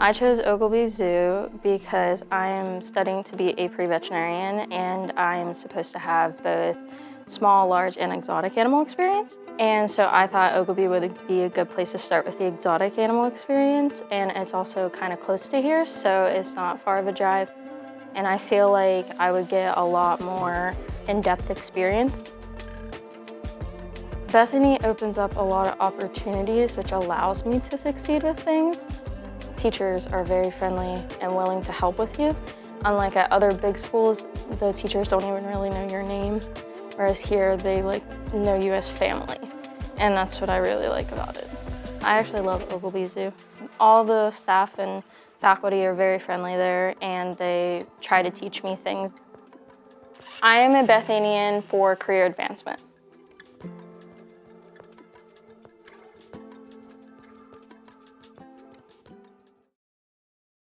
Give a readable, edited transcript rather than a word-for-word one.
I chose Ogilvy Zoo because I am studying to be a pre-veterinarian and I'm supposed to have both small, large, and exotic animal experience. And so I thought Ogilvy would be a good place to start with the exotic animal experience, and it's also kind of close to here, so it's not far of a drive. And I feel like I would get a lot more in-depth experience. Bethany opens up a lot of opportunities, which allows me to succeed with things. Teachers are very friendly and willing to help with you. Unlike at other big schools, the teachers don't even really know your name, whereas here they know you as family. And that's what I really like about it. I actually love Ogilvy Zoo. All the staff and faculty are very friendly there, and they try to teach me things. I am a Bethanian for career advancement.